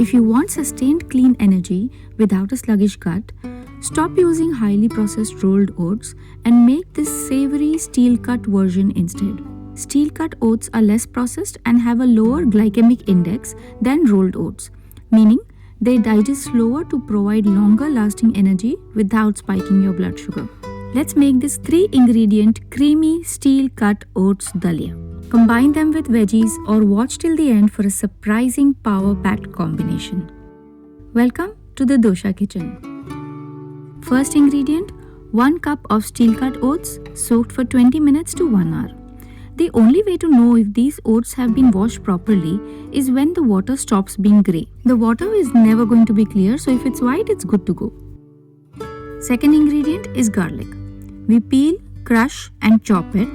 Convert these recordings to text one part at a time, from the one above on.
If you want sustained clean energy without a sluggish gut, stop using highly processed rolled oats and make this savory steel-cut version instead. Steel-cut oats are less processed and have a lower glycemic index than rolled oats, meaning they digest slower to provide longer-lasting energy without spiking your blood sugar. Let's make this 3-ingredient creamy steel-cut Oats Dalia. Combine them with veggies or watch till the end for a surprising power-packed combination. Welcome to the Dosha Kitchen. First ingredient, 1 cup of steel-cut oats soaked for 20 minutes to 1 hour. The only way to know if these oats have been washed properly is when the water stops being grey. The water is never going to be clear, so if it's white, it's good to go. Second ingredient is garlic. We peel, crush and chop it.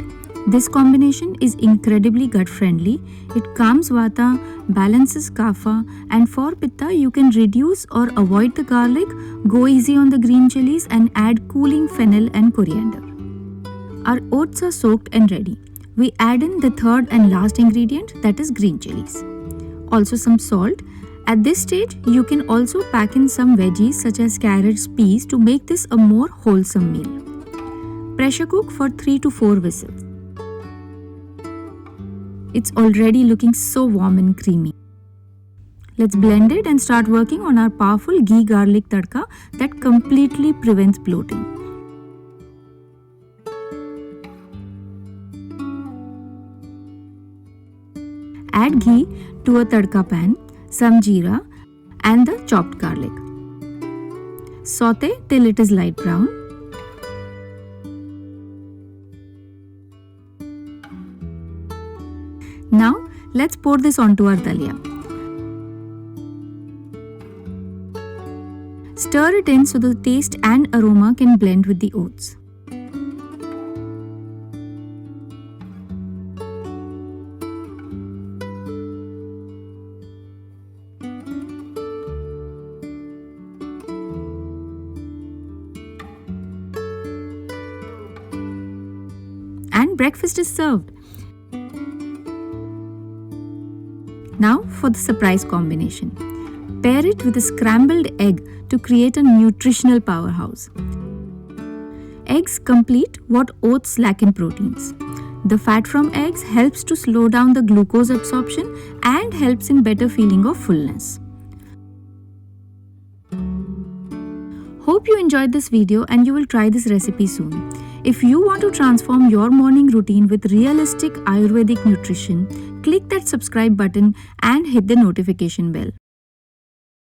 This combination is incredibly gut friendly. It calms vata, balances kapha, and for pitta you can reduce or avoid the garlic, go easy on the green chilies and add cooling fennel and coriander. Our oats are soaked and ready. We add in the third and last ingredient, that is green chilies. Also some salt. At this stage, you can also pack in some veggies such as carrots, peas to make this a more wholesome meal. Pressure cook for 3 to 4 whistles. It's already looking so warm and creamy. Let's blend it and start working on our powerful ghee garlic tadka that completely prevents bloating. Add ghee to a tadka pan, some jeera and the chopped garlic. Saute till it is light brown. Now let's pour this onto our dalia. Stir it in so the taste and aroma can blend with the oats. And breakfast is served. Now for the surprise combination. Pair it with a scrambled egg to create a nutritional powerhouse. Eggs complete what oats lack in proteins. The fat from eggs helps to slow down the glucose absorption and helps in better feeling of fullness. Hope you enjoyed this video and you will try this recipe soon. If you want to transform your morning routine with realistic Ayurvedic nutrition, click that subscribe button and hit the notification bell.